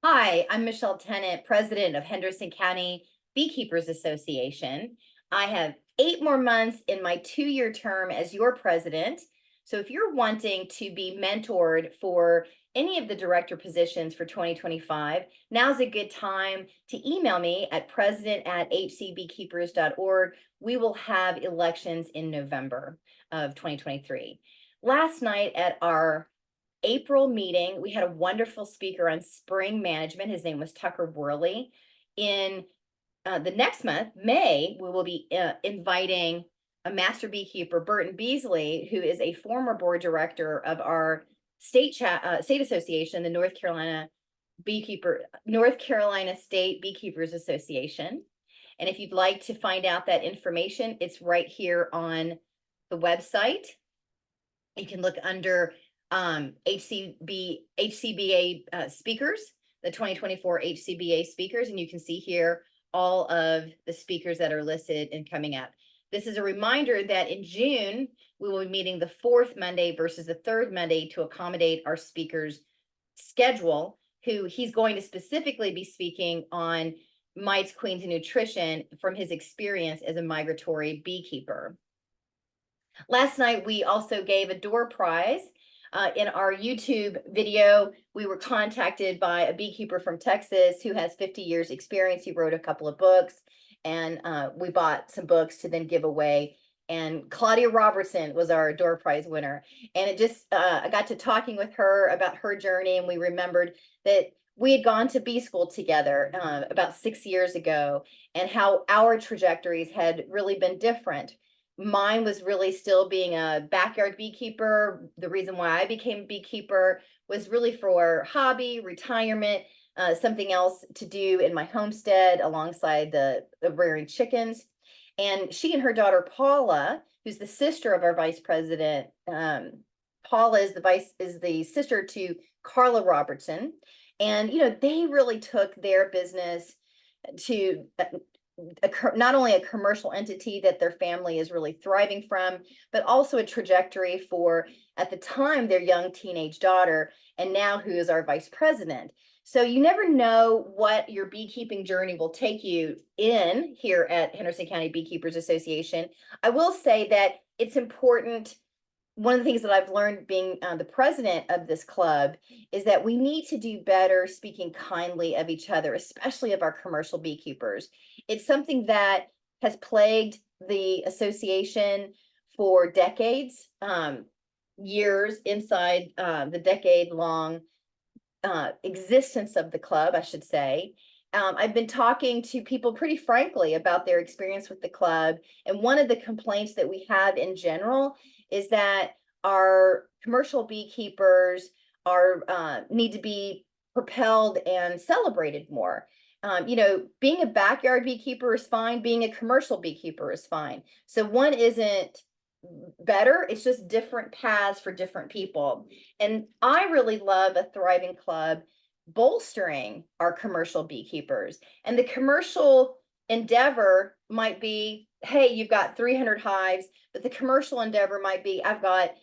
Hi, I'm Michelle Tennant, president of Henderson County Beekeepers Association. I have 8 more months in my 2-year term as your president. So if you're wanting to be mentored for any of the director positions for 2025, now's a good time to email me at president@hcbeekeepers.org. We will have elections in November of 2023. Last night at our April meeting, we had a wonderful speaker on spring management. His name was Tucker Worley. In the next month, May, we will be inviting a master beekeeper, Burton Beasley, who is a former board director of our state association, the North Carolina State Beekeepers Association. And if you'd like to find out that information, it's right here on the website. You can look under HCBA speakers, the 2024 HCBA speakers, and you can see here all of the speakers that are listed and coming up. This is a reminder that in June, we will be meeting the 4th Monday versus the 3rd Monday to accommodate our speaker's schedule, who he's going to specifically be speaking on mites, queens, and nutrition from his experience as a migratory beekeeper. Last night, we also gave a door prize. In our YouTube video, we were contacted by a beekeeper from Texas who has 50 years experience. He wrote a couple of books, and we bought some books to then give away. And Claudia Robertson was our door prize winner. And it just, I got to talking with her about her journey, and we remembered that we had gone to bee school together about 6 years ago, and how our trajectories had really been different. Mine was really still being a backyard beekeeper. The reason why I became a beekeeper was really for hobby, retirement, something else to do in my homestead alongside the rearing chickens. And she and her daughter Paula, who's the sister of our vice president, Paula is the sister to Carla Robertson, and they really took their business to not only a commercial entity that their family is really thriving from, but also a trajectory for, at the time, their young teenage daughter, and now who is our vice president. So you never know what your beekeeping journey will take you in here at Henderson County Beekeepers Association. I will say that it's important. One of the things that I've learned being the president of this club is that we need to do better speaking kindly of each other, especially of our commercial beekeepers. It's something that has plagued the association for decades, years inside the decade-long existence of the club, I should say. I've been talking to people pretty frankly about their experience with the club, and one of the complaints that we have in general is that our commercial beekeepers need to be propelled and celebrated more. Being a backyard beekeeper is fine. Being a commercial beekeeper is fine. So one isn't better. It's just different paths for different people. And I really love a thriving club bolstering our commercial beekeepers. And the commercial endeavor might be, hey, you've got 300 hives, but the commercial endeavor might be, I've got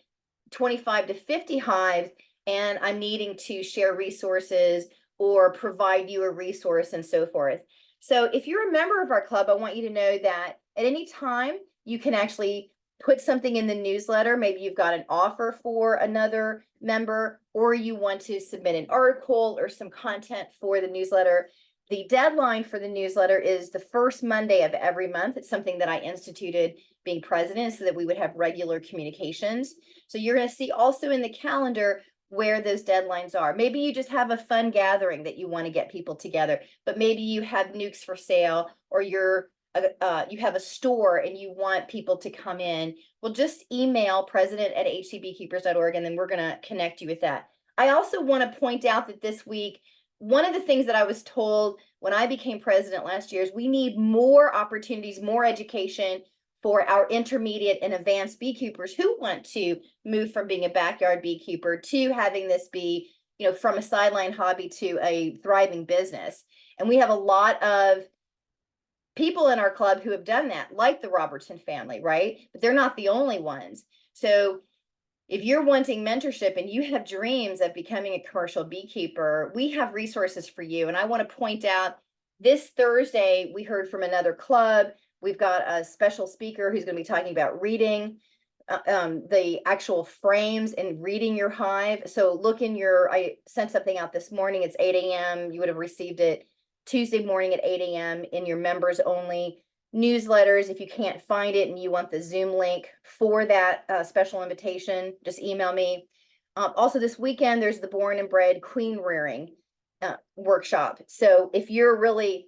25 to 50 hives, and I'm needing to share resources or provide you a resource and so forth. So if you're a member of our club, I want you to know that at any time you can actually put something in the newsletter. Maybe you've got an offer for another member, or you want to submit an article or some content for the newsletter. The deadline for the newsletter is the first Monday of every month. It's something that I instituted being president so that we would have regular communications. So you're going to see also in the calendar where those deadlines are. Maybe you just have a fun gathering that you want to get people together, but maybe you have nukes for sale, or you have a store and you want people to come in. Well, just email president@hcbeekeepers.org, and then we're going to connect you with that. I also want to point out that this week, one of the things that I was told when I became president last year is we need more opportunities, more education for our intermediate and advanced beekeepers who want to move from being a backyard beekeeper to having this be, from a sideline hobby to a thriving business. And we have a lot of people in our club who have done that, like the Robertson family, right? But they're not the only ones. So If you're wanting mentorship and you have dreams of becoming a commercial beekeeper, we have resources for you. And I want to point out this Thursday, we heard from another club. We've got a special speaker who's going to be talking about reading the actual frames and reading your hive. So look in your, I sent something out this morning. It's 8 a.m. You would have received it Tuesday morning at 8 a.m. in your members only newsletters. If you can't find it and you want the Zoom link for that special invitation, just email me. Also this weekend, there's the Born and Bred Queen Rearing workshop. So if you're really,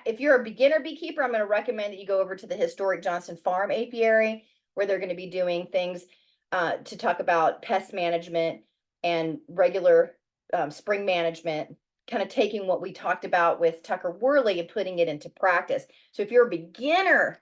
if you're a beginner beekeeper, I'm going to recommend that you go over to the historic Johnson Farm apiary, where they're going to be doing things to talk about pest management and regular spring management, kind of taking what we talked about with Tucker Worley and putting it into practice. So if you're a beginner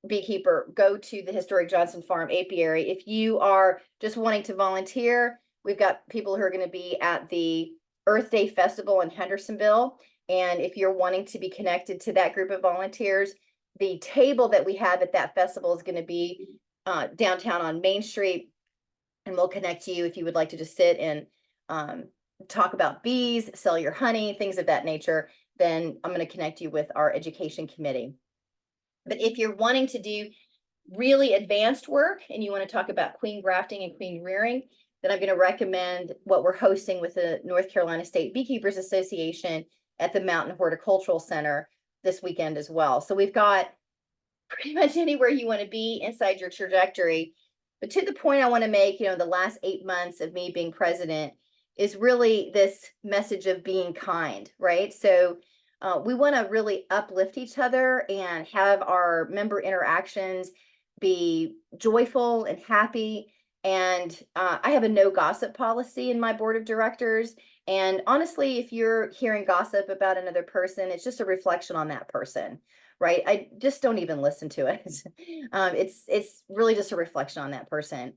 beekeeper, go to the historic Johnson Farm apiary. If you are just wanting to volunteer, we've got people who are going to be at the Earth Day Festival in Hendersonville. And if you're wanting to be connected to that group of volunteers, the table that we have at that festival is going to be downtown on Main Street. And we'll connect you if you would like to just sit and talk about bees, sell your honey, things of that nature. Then I'm going to connect you with our education committee. But if you're wanting to do really advanced work and you want to talk about queen grafting and queen rearing, then I'm going to recommend what we're hosting with the North Carolina State Beekeepers Association at the Mountain Horticultural Center this weekend as well. So we've got pretty much anywhere you want to be inside your trajectory. But to the point I want to make, the last 8 months of me being president is really this message of being kind, right? So we want to really uplift each other and have our member interactions be joyful and happy. And I have a no gossip policy in my board of directors. And honestly, if you're hearing gossip about another person, it's just a reflection on that person, right? I just don't even listen to it. It's really just a reflection on that person.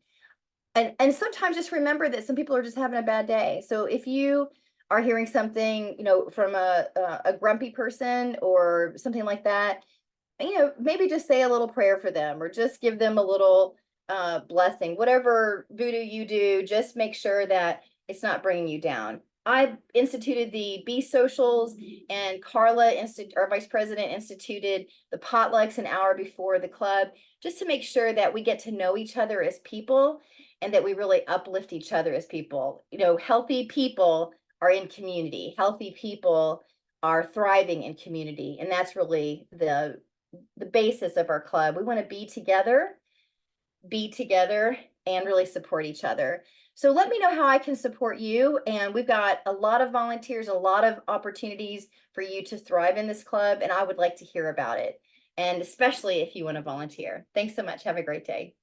And sometimes just remember that some people are just having a bad day. So if you are hearing something, from a grumpy person or something like that, maybe just say a little prayer for them or just give them a little blessing. Whatever voodoo you do, just make sure that it's not bringing you down. I instituted the bee socials, and Carla, our vice president, instituted the potlucks an hour before the club, just to make sure that we get to know each other as people and that we really uplift each other as people. Healthy people are in community. Healthy people are thriving in community, and that's really the basis of our club. We want to be together, and really support each other. So let me know how I can support you. And we've got a lot of volunteers, a lot of opportunities for you to thrive in this club. And I would like to hear about it. And especially if you want to volunteer. Thanks so much. Have a great day.